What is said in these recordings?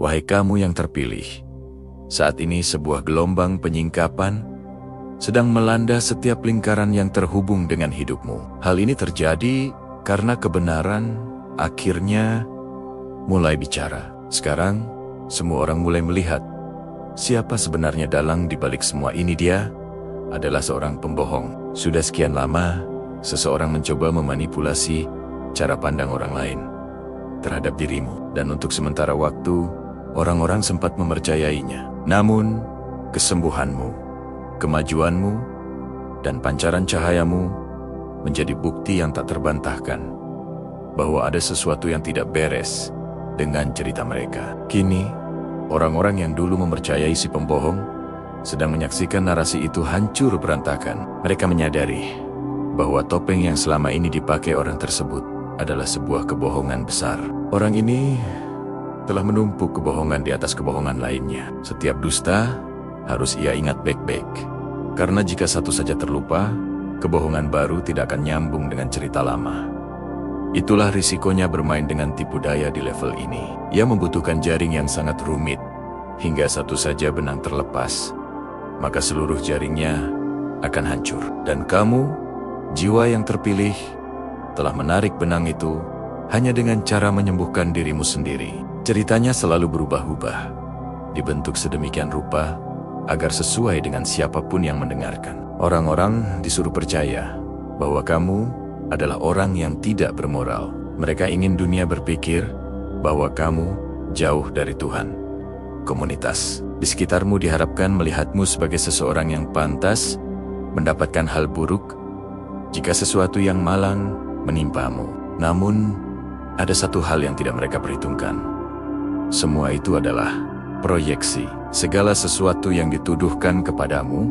Wahai kamu yang terpilih, saat ini sebuah gelombang penyingkapan sedang melanda setiap lingkaran yang terhubung dengan hidupmu. Hal ini terjadi karena kebenaran akhirnya mulai bicara. Sekarang, semua orang mulai melihat siapa sebenarnya dalang di balik semua ini. Dia adalah seorang pembohong. Sudah sekian lama, seseorang mencoba memanipulasi cara pandang orang lain terhadap dirimu. Dan untuk sementara waktu, orang-orang sempat mempercayainya. Namun, kesembuhanmu, kemajuanmu, dan pancaran cahayamu menjadi bukti yang tak terbantahkan bahwa ada sesuatu yang tidak beres dengan cerita mereka. Kini, orang-orang yang dulu mempercayai si pembohong sedang menyaksikan narasi itu hancur berantakan. Mereka menyadari bahwa topeng yang selama ini dipakai orang tersebut adalah sebuah kebohongan besar. Orang ini telah menumpuk kebohongan di atas kebohongan lainnya. Setiap dusta harus ia ingat baik-baik. Karena jika satu saja terlupa, kebohongan baru tidak akan nyambung dengan cerita lama. Itulah risikonya bermain dengan tipu daya di level ini. Ia membutuhkan jaring yang sangat rumit, hingga satu saja benang terlepas, maka seluruh jaringnya akan hancur. Dan kamu, jiwa yang terpilih, telah menarik benang itu hanya dengan cara menyembuhkan dirimu sendiri. Ceritanya selalu berubah-ubah, dibentuk sedemikian rupa agar sesuai dengan siapapun yang mendengarkan. Orang-orang disuruh percaya bahwa kamu adalah orang yang tidak bermoral. Mereka ingin dunia berpikir bahwa kamu jauh dari Tuhan. Komunitas di sekitarmu diharapkan melihatmu sebagai seseorang yang pantas mendapatkan hal buruk jika sesuatu yang malang menimpamu. Namun, ada satu hal yang tidak mereka perhitungkan. Semua itu adalah proyeksi. Segala sesuatu yang dituduhkan kepadamu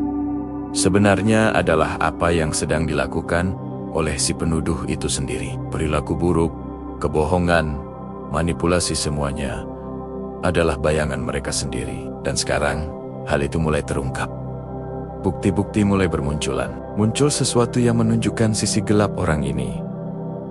sebenarnya adalah apa yang sedang dilakukan oleh si penuduh itu sendiri. Perilaku buruk, kebohongan, manipulasi, semuanya adalah bayangan mereka sendiri. Dan sekarang, hal itu mulai terungkap. Bukti-bukti mulai bermunculan. Muncul sesuatu yang menunjukkan sisi gelap orang ini.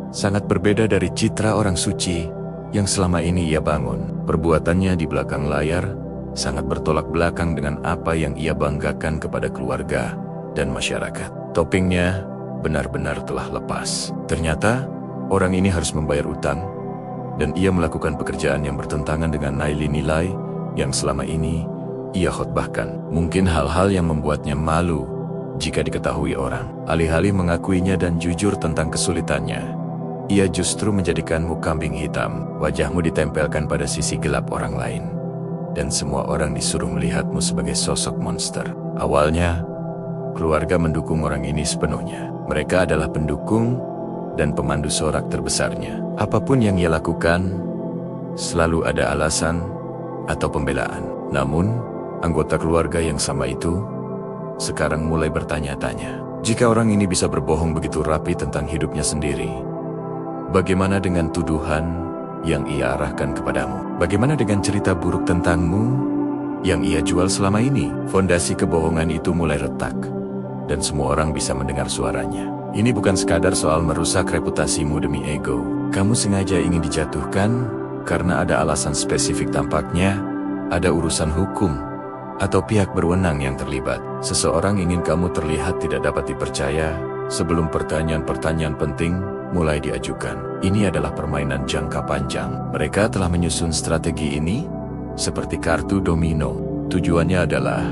Sangat berbeda dari citra orang suci yang selama ini ia bangun. Perbuatannya di belakang layar sangat bertolak belakang dengan apa yang ia banggakan kepada keluarga dan masyarakat. Topengnya benar-benar telah lepas. Ternyata, orang ini harus membayar utang, dan ia melakukan pekerjaan yang bertentangan dengan nilai-nilai yang selama ini ia khotbahkan. Mungkin hal-hal yang membuatnya malu jika diketahui orang. Alih-alih mengakuinya dan jujur tentang kesulitannya, ia justru menjadikanmu kambing hitam. Wajahmu ditempelkan pada sisi gelap orang lain, dan semua orang disuruh melihatmu sebagai sosok monster. Awalnya, keluarga mendukung orang ini sepenuhnya. Mereka adalah pendukung dan pemandu sorak terbesarnya. Apapun yang ia lakukan, selalu ada alasan atau pembelaan. Namun, anggota keluarga yang sama itu sekarang mulai bertanya-tanya. Jika orang ini bisa berbohong begitu rapi tentang hidupnya sendiri, bagaimana dengan tuduhan yang ia arahkan kepadamu? Bagaimana dengan cerita buruk tentangmu yang ia jual selama ini? Fondasi kebohongan itu mulai retak, dan semua orang bisa mendengar suaranya. Ini bukan sekadar soal merusak reputasimu demi ego. Kamu sengaja ingin dijatuhkan karena ada alasan spesifik. Tampaknya ada urusan hukum atau pihak berwenang yang terlibat. Seseorang ingin kamu terlihat tidak dapat dipercaya sebelum pertanyaan-pertanyaan penting mulai diajukan. Ini adalah permainan jangka panjang. Mereka telah menyusun strategi ini seperti kartu domino. Tujuannya adalah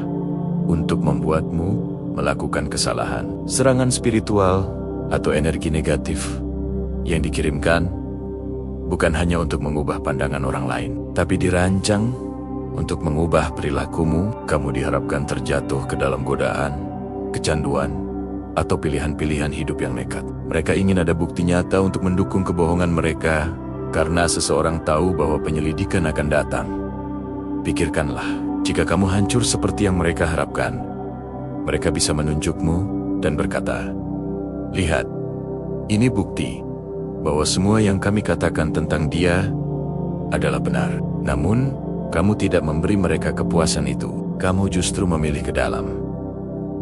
untuk membuatmu melakukan kesalahan. Serangan spiritual atau energi negatif yang dikirimkan bukan hanya untuk mengubah pandangan orang lain, tapi dirancang untuk mengubah perilakumu. Kamu diharapkan terjatuh ke dalam godaan, kecanduan, atau pilihan-pilihan hidup yang nekat. Mereka ingin ada bukti nyata untuk mendukung kebohongan mereka, karena seseorang tahu bahwa penyelidikan akan datang. Pikirkanlah, jika kamu hancur seperti yang mereka harapkan, mereka bisa menunjukmu dan berkata, "Lihat, ini bukti bahwa semua yang kami katakan tentang dia adalah benar." Namun, kamu tidak memberi mereka kepuasan itu. Kamu justru memilih ke dalam.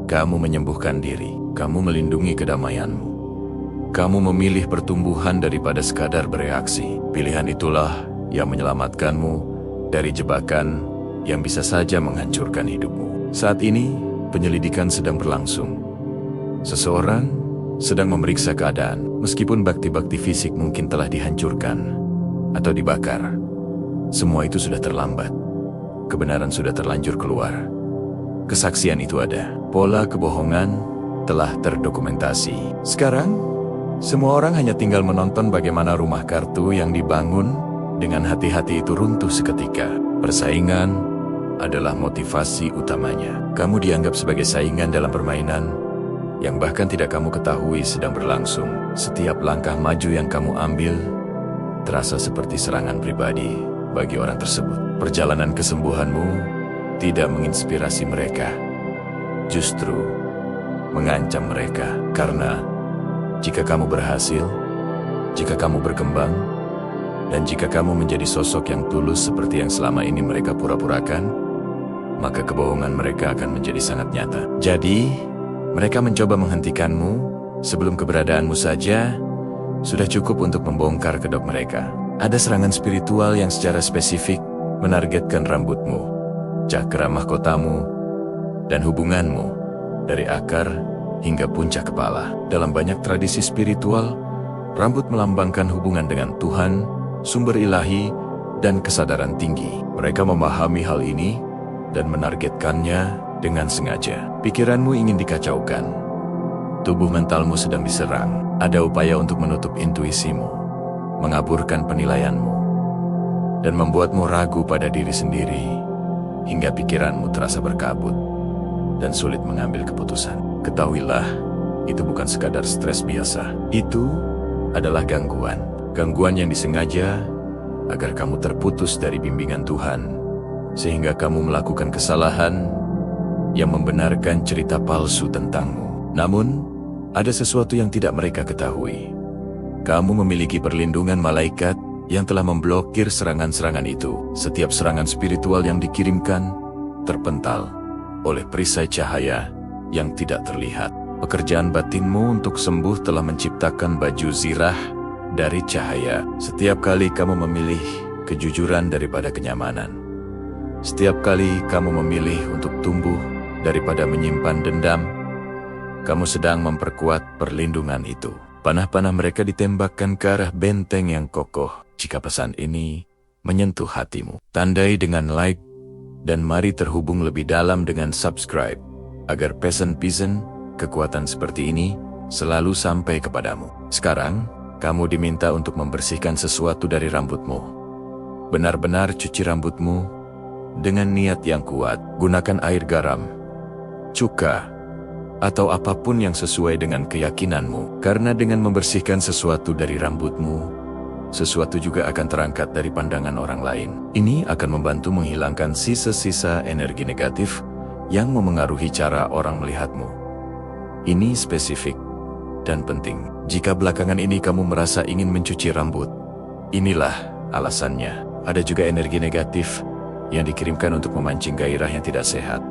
Kamu menyembuhkan diri. Kamu melindungi kedamaianmu. Kamu memilih pertumbuhan daripada sekadar bereaksi. Pilihan itulah yang menyelamatkanmu dari jebakan yang bisa saja menghancurkan hidupmu. Saat ini, penyelidikan sedang berlangsung. Seseorang sedang memeriksa keadaan, meskipun bakti-bakti fisik mungkin telah dihancurkan atau dibakar. Semua itu sudah terlambat. Kebenaran sudah terlanjur keluar. Kesaksian itu ada. Pola kebohongan telah terdokumentasi. Sekarang, semua orang hanya tinggal menonton bagaimana rumah kartu yang dibangun dengan hati-hati itu runtuh seketika. Persaingan adalah motivasi utamanya. Kamu dianggap sebagai saingan dalam permainan yang bahkan tidak kamu ketahui sedang berlangsung. Setiap langkah maju yang kamu ambil terasa seperti serangan pribadi bagi orang tersebut. Perjalanan kesembuhanmu tidak menginspirasi mereka, justru mengancam mereka. Karena jika kamu berhasil, jika kamu berkembang, dan jika kamu menjadi sosok yang tulus seperti yang selama ini mereka pura-purakan, maka kebohongan mereka akan menjadi sangat nyata. Jadi, mereka mencoba menghentikanmu sebelum keberadaanmu saja sudah cukup untuk membongkar kedok mereka. Ada serangan spiritual yang secara spesifik menargetkan rambutmu, cakra mahkotamu, dan hubunganmu dari akar hingga puncak kepala. Dalam banyak tradisi spiritual, rambut melambangkan hubungan dengan Tuhan, sumber ilahi, dan kesadaran tinggi. Mereka memahami hal ini dan menargetkannya dengan sengaja. Pikiranmu ingin dikacaukan. Tubuh mentalmu sedang diserang. Ada upaya untuk menutup intuisimu, mengaburkan penilaianmu, dan membuatmu ragu pada diri sendiri, hingga pikiranmu terasa berkabut dan sulit mengambil keputusan. Ketahuilah, itu bukan sekadar stres biasa. Itu adalah gangguan. Gangguan yang disengaja agar kamu terputus dari bimbingan Tuhan, sehingga kamu melakukan kesalahan yang membenarkan cerita palsu tentangmu. Namun, ada sesuatu yang tidak mereka ketahui. Kamu memiliki perlindungan malaikat yang telah memblokir serangan-serangan itu. Setiap serangan spiritual yang dikirimkan terpental oleh perisai cahaya yang tidak terlihat. Pekerjaan batinmu untuk sembuh telah menciptakan baju zirah dari cahaya. Setiap kali kamu memilih kejujuran daripada kenyamanan, setiap kali kamu memilih untuk tumbuh daripada menyimpan dendam, kamu sedang memperkuat perlindungan itu. Panah-panah mereka ditembakkan ke arah benteng yang kokoh. Jika pesan ini menyentuh hatimu, tandai dengan like, dan mari terhubung lebih dalam dengan subscribe, agar pesan-pesan kekuatan seperti ini selalu sampai kepadamu. Sekarang, kamu diminta untuk membersihkan sesuatu dari rambutmu. Benar-benar cuci rambutmu dengan niat yang kuat. Gunakan air garam, cuka, atau apapun yang sesuai dengan keyakinanmu. Karena dengan membersihkan sesuatu dari rambutmu, sesuatu juga akan terangkat dari pandangan orang lain. Ini akan membantu menghilangkan sisa-sisa energi negatif yang memengaruhi cara orang melihatmu. Ini spesifik dan penting. Jika belakangan ini kamu merasa ingin mencuci rambut, inilah alasannya. Ada juga energi negatif yang dikirimkan untuk memancing gairah yang tidak sehat,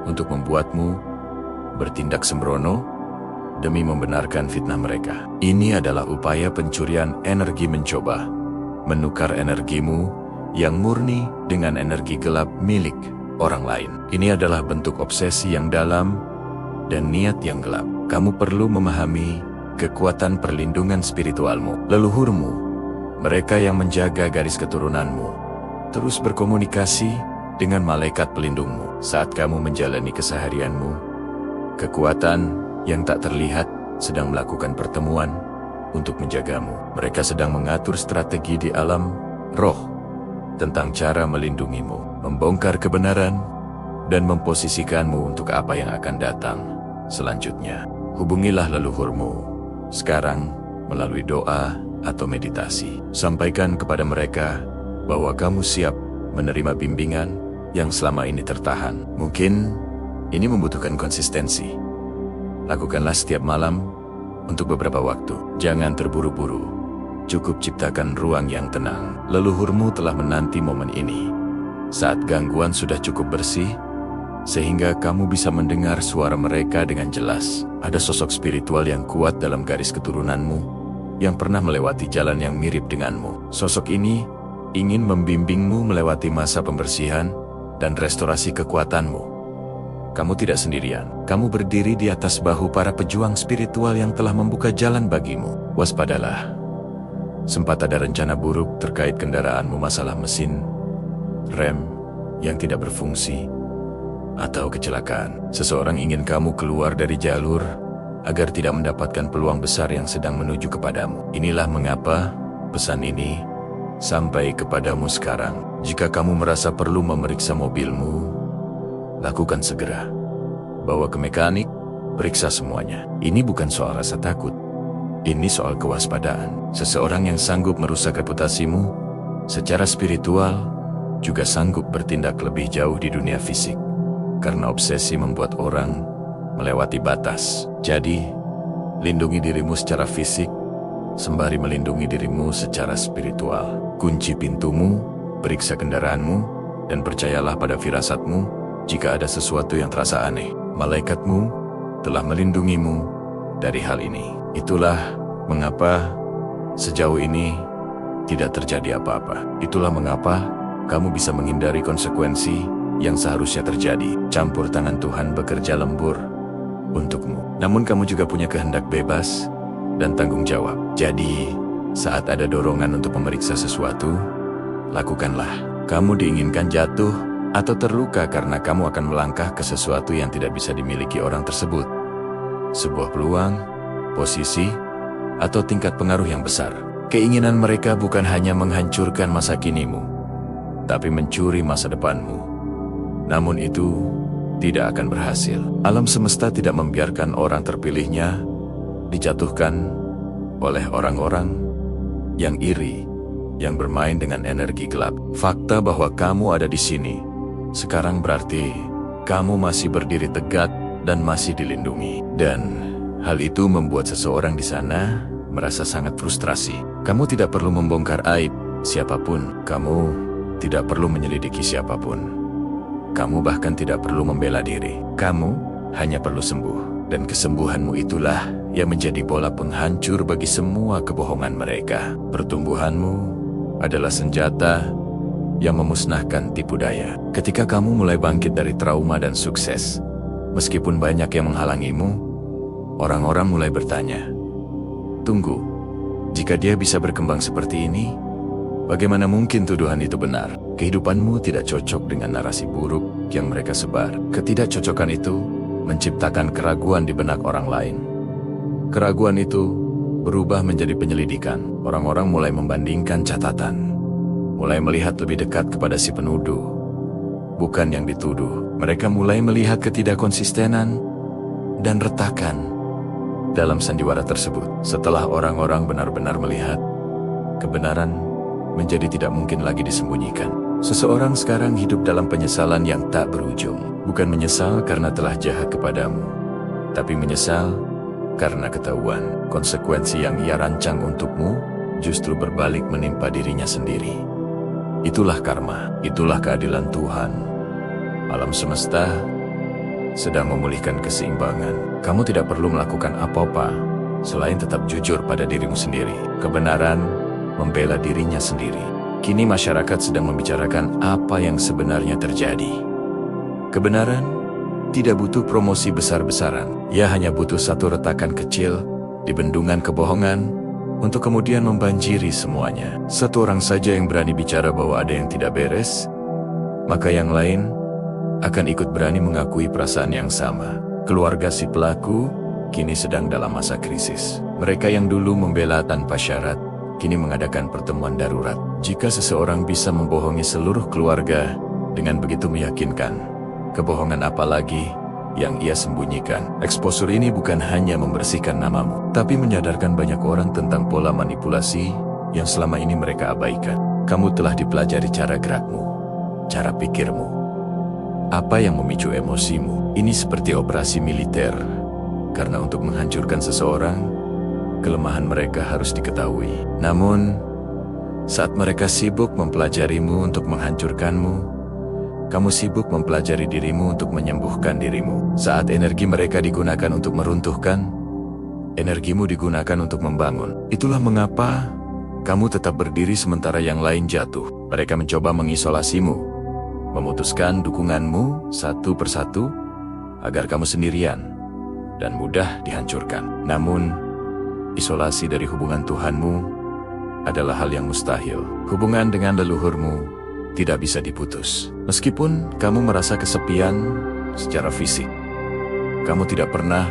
untuk membuatmu bertindak sembrono demi membenarkan fitnah mereka. Ini adalah upaya pencurian energi mencoba menukar energimu yang murni dengan energi gelap milik orang lain. Ini adalah bentuk obsesi yang dalam dan niat yang gelap. Kamu perlu memahami kekuatan perlindungan spiritualmu. Leluhurmu, mereka yang menjaga garis keturunanmu, terus berkomunikasi dengan malaikat pelindungmu. Saat kamu menjalani keseharianmu, kekuatan yang tak terlihat sedang melakukan pertemuan untuk menjagamu. Mereka sedang mengatur strategi di alam roh tentang cara melindungimu, membongkar kebenaran, dan memposisikanmu untuk apa yang akan datang selanjutnya. Hubungilah leluhurmu sekarang melalui doa atau meditasi. Sampaikan kepada mereka bahwa kamu siap menerima bimbingan yang selama ini tertahan. Mungkin ini membutuhkan konsistensi. Lakukanlah setiap malam untuk beberapa waktu. Jangan terburu-buru. Cukup ciptakan ruang yang tenang. Leluhurmu telah menanti momen ini. Saat gangguan sudah cukup bersih, sehingga kamu bisa mendengar suara mereka dengan jelas. Ada sosok spiritual yang kuat dalam garis keturunanmu, yang pernah melewati jalan yang mirip denganmu. Sosok ini ingin membimbingmu melewati masa pembersihan dan restorasi kekuatanmu. Kamu tidak sendirian. Kamu berdiri di atas bahu para pejuang spiritual yang telah membuka jalan bagimu. Waspadalah. Sempat ada rencana buruk terkait kendaraanmu, masalah mesin, rem yang tidak berfungsi, atau kecelakaan. Seseorang ingin kamu keluar dari jalur agar tidak mendapatkan peluang besar yang sedang menuju kepadamu. Inilah mengapa pesan ini sampai kepadamu sekarang. Jika kamu merasa perlu memeriksa mobilmu, lakukan segera. Bawa ke mekanik, periksa semuanya. Ini bukan soal rasa takut. Ini soal kewaspadaan. Seseorang yang sanggup merusak reputasimu secara spiritual juga sanggup bertindak lebih jauh di dunia fisik. Karena obsesi membuat orang melewati batas. Jadi, lindungi dirimu secara fisik sembari melindungi dirimu secara spiritual. Kunci pintumu, periksa kendaraanmu, dan percayalah pada firasatmu jika ada sesuatu yang terasa aneh. Malaikatmu telah melindungimu dari hal ini. Itulah mengapa sejauh ini tidak terjadi apa-apa. Itulah mengapa kamu bisa menghindari konsekuensi yang seharusnya terjadi. Campur tangan Tuhan bekerja lembur untukmu. Namun kamu juga punya kehendak bebas dan tanggung jawab. Jadi, saat ada dorongan untuk memeriksa sesuatu, lakukanlah. Kamu diinginkan jatuh atau terluka karena kamu akan melangkah ke sesuatu yang tidak bisa dimiliki orang tersebut. Sebuah peluang, posisi, atau tingkat pengaruh yang besar. Keinginan mereka bukan hanya menghancurkan masa kinimu, tapi mencuri masa depanmu. Namun itu tidak akan berhasil. Alam semesta tidak membiarkan orang terpilihnya dijatuhkan oleh orang-orang yang iri, yang bermain dengan energi gelap. Fakta bahwa kamu ada di sini sekarang berarti kamu masih berdiri tegak dan masih dilindungi. Dan hal itu membuat seseorang di sana merasa sangat frustrasi. Kamu tidak perlu membongkar aib siapapun. Kamu tidak perlu menyelidiki siapapun. Kamu bahkan tidak perlu membela diri. Kamu hanya perlu sembuh. Dan kesembuhanmu itulah yang menjadi bola penghancur bagi semua kebohongan mereka. Pertumbuhanmu adalah senjata yang memusnahkan tipu daya. Ketika kamu mulai bangkit dari trauma dan sukses, meskipun banyak yang menghalangimu, orang-orang mulai bertanya, "Tunggu, jika dia bisa berkembang seperti ini, bagaimana mungkin tuduhan itu benar?" Kehidupanmu tidak cocok dengan narasi buruk yang mereka sebar. Ketidakcocokan itu menciptakan keraguan di benak orang lain. Keraguan itu berubah menjadi penyelidikan. Orang-orang mulai membandingkan catatan, mulai melihat lebih dekat kepada si penuduh, bukan yang dituduh. Mereka mulai melihat ketidakkonsistenan dan retakan dalam sandiwara tersebut. Setelah orang-orang benar-benar melihat, kebenaran menjadi tidak mungkin lagi disembunyikan. Seseorang sekarang hidup dalam penyesalan yang tak berujung. Bukan menyesal karena telah jahat kepadamu, tapi menyesal karena ketahuan konsekuensi yang ia rancang untukmu justru berbalik menimpa dirinya sendiri. Itulah karma, itulah keadilan Tuhan. Alam semesta sedang memulihkan keseimbangan. Kamu tidak perlu melakukan apa-apa selain tetap jujur pada dirimu sendiri. Kebenaran membela dirinya sendiri. Kini masyarakat sedang membicarakan apa yang sebenarnya terjadi. Kebenaran tidak butuh promosi besar-besaran. Ia hanya butuh satu retakan kecil di bendungan kebohongan untuk kemudian membanjiri semuanya. Satu orang saja yang berani bicara bahwa ada yang tidak beres, maka yang lain akan ikut berani mengakui perasaan yang sama. Keluarga si pelaku kini sedang dalam masa krisis. Mereka yang dulu membela tanpa syarat, kini mengadakan pertemuan darurat. Jika seseorang bisa membohongi seluruh keluarga dengan begitu meyakinkan, kebohongan apa lagi yang ia sembunyikan? Eksposur ini bukan hanya membersihkan namamu, tapi menyadarkan banyak orang tentang pola manipulasi yang selama ini mereka abaikan. Kamu telah dipelajari cara gerakmu, cara pikirmu, apa yang memicu emosimu. Ini seperti operasi militer, karena untuk menghancurkan seseorang, kelemahan mereka harus diketahui. Namun, saat mereka sibuk mempelajarimu untuk menghancurkanmu, kamu sibuk mempelajari dirimu untuk menyembuhkan dirimu. Saat energi mereka digunakan untuk meruntuhkan, energimu digunakan untuk membangun. Itulah mengapa kamu tetap berdiri sementara yang lain jatuh. Mereka mencoba mengisolasimu, memutuskan dukunganmu satu persatu agar kamu sendirian dan mudah dihancurkan. Namun, isolasi dari hubungan Tuhanmu adalah hal yang mustahil. Hubungan dengan leluhurmu tidak bisa diputus. Meskipun kamu merasa kesepian secara fisik, kamu tidak pernah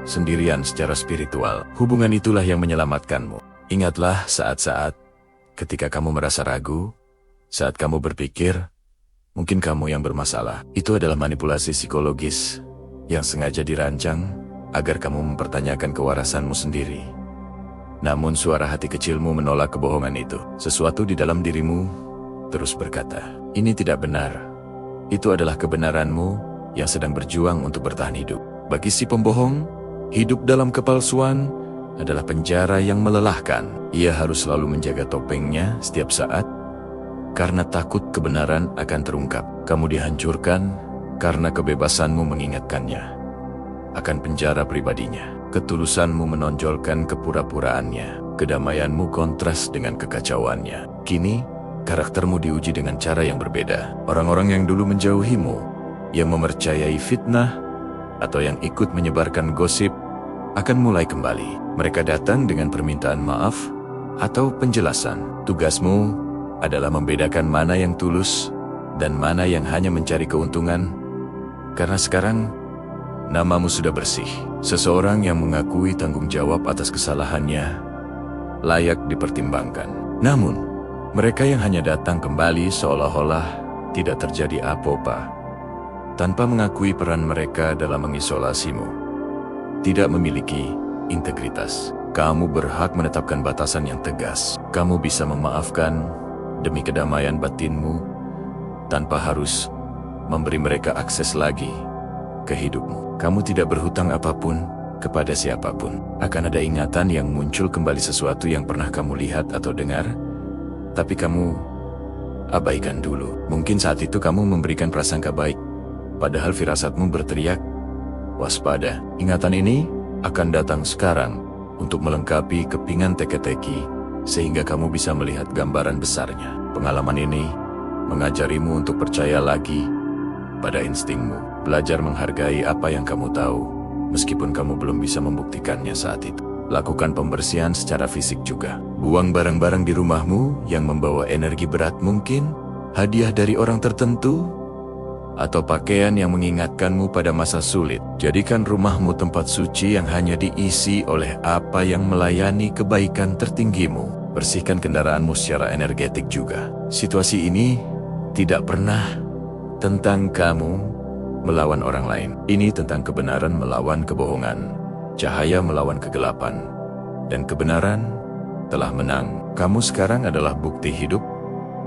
sendirian secara spiritual. Hubungan itulah yang menyelamatkanmu. Ingatlah saat-saat ketika kamu merasa ragu, saat kamu berpikir, mungkin kamu yang bermasalah. Itu adalah manipulasi psikologis yang sengaja dirancang agar kamu mempertanyakan kewarasanmu sendiri. Namun suara hati kecilmu menolak kebohongan itu. Sesuatu di dalam dirimu terus berkata, ini tidak benar. Itu adalah kebenaranmu yang sedang berjuang untuk bertahan hidup. Bagi si pembohong, hidup dalam kepalsuan adalah penjara yang melelahkan. Ia harus selalu menjaga topengnya setiap saat, karena takut kebenaran akan terungkap. Kamu dihancurkan karena kebebasanmu mengingatkannya akan penjara pribadinya. Ketulusanmu menonjolkan kepura-puraannya. Kedamaianmu kontras dengan kekacauannya. Kini, karaktermu diuji dengan cara yang berbeda. Orang-orang yang dulu menjauhimu, yang mempercayai fitnah, atau yang ikut menyebarkan gosip, akan mulai kembali. Mereka datang dengan permintaan maaf atau penjelasan. Tugasmu adalah membedakan mana yang tulus dan mana yang hanya mencari keuntungan, karena sekarang namamu sudah bersih. Seseorang yang mengakui tanggung jawab atas kesalahannya layak dipertimbangkan. Namun, mereka yang hanya datang kembali seolah-olah tidak terjadi apa-apa, tanpa mengakui peran mereka dalam mengisolasimu, tidak memiliki integritas. Kamu berhak menetapkan batasan yang tegas. Kamu bisa memaafkan demi kedamaian batinmu, tanpa harus memberi mereka akses lagi ke hidupmu. Kamu tidak berhutang apapun kepada siapapun. Akan ada ingatan yang muncul kembali, sesuatu yang pernah kamu lihat atau dengar, tapi kamu abaikan dulu. Mungkin saat itu kamu memberikan prasangka baik, padahal firasatmu berteriak, waspada. Ingatan ini akan datang sekarang untuk melengkapi kepingan teka-teki, sehingga kamu bisa melihat gambaran besarnya. Pengalaman ini mengajarimu untuk percaya lagi pada instingmu, belajar menghargai apa yang kamu tahu, meskipun kamu belum bisa membuktikannya saat itu. Lakukan pembersihan secara fisik juga. Buang barang-barang di rumahmu yang membawa energi berat, mungkin hadiah dari orang tertentu, atau pakaian yang mengingatkanmu pada masa sulit. Jadikan rumahmu tempat suci yang hanya diisi oleh apa yang melayani kebaikan tertinggimu. Bersihkan kendaraanmu secara energetik juga. Situasi ini tidak pernah tentang kamu melawan orang lain. Ini tentang kebenaran melawan kebohongan, cahaya melawan kegelapan, dan kebenaran telah menang. Kamu sekarang adalah bukti hidup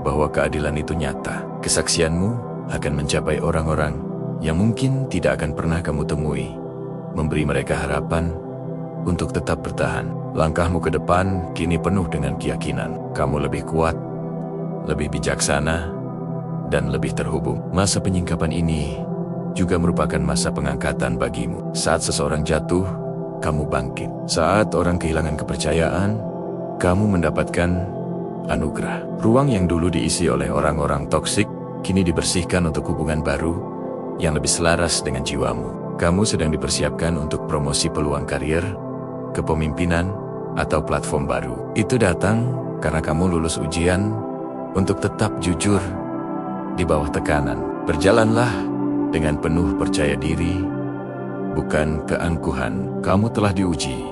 bahwa keadilan itu nyata. Kesaksianmu akan mencapai orang-orang yang mungkin tidak akan pernah kamu temui, memberi mereka harapan untuk tetap bertahan. Langkahmu ke depan kini penuh dengan keyakinan. Kamu lebih kuat, lebih bijaksana, dan lebih terhubung. Masa penyingkapan ini juga merupakan masa pengangkatan bagimu. Saat seseorang jatuh, kamu bangkit. Saat orang kehilangan kepercayaan, kamu mendapatkan anugerah. Ruang yang dulu diisi oleh orang-orang toksik kini dibersihkan untuk hubungan baru yang lebih selaras dengan jiwamu. Kamu sedang dipersiapkan untuk promosi peluang karir, kepemimpinan, atau platform baru. Itu datang karena kamu lulus ujian untuk tetap jujur di bawah tekanan. Berjalanlah dengan penuh percaya diri, bukan keangkuhan. Kamu telah diuji,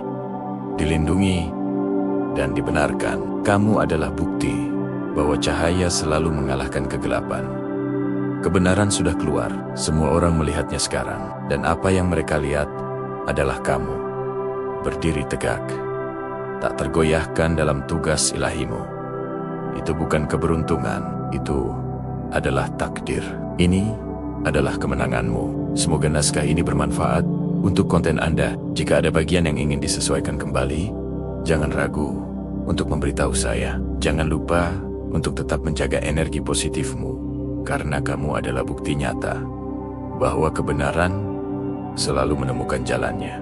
dilindungi, dan dibenarkan. Kamu adalah bukti bahwa cahaya selalu mengalahkan kegelapan. Kebenaran sudah keluar, semua orang melihatnya sekarang, dan apa yang mereka lihat adalah kamu berdiri tegak, tak tergoyahkan dalam tugas ilahimu. Itu bukan keberuntungan, itu adalah takdir. Ini adalah kemenanganmu. Semoga naskah ini bermanfaat untuk konten Anda. Jika ada bagian yang ingin disesuaikan kembali, jangan ragu untuk memberitahu saya. Jangan lupa untuk tetap menjaga energi positifmu, karena kamu adalah bukti nyata bahwa kebenaran selalu menemukan jalannya.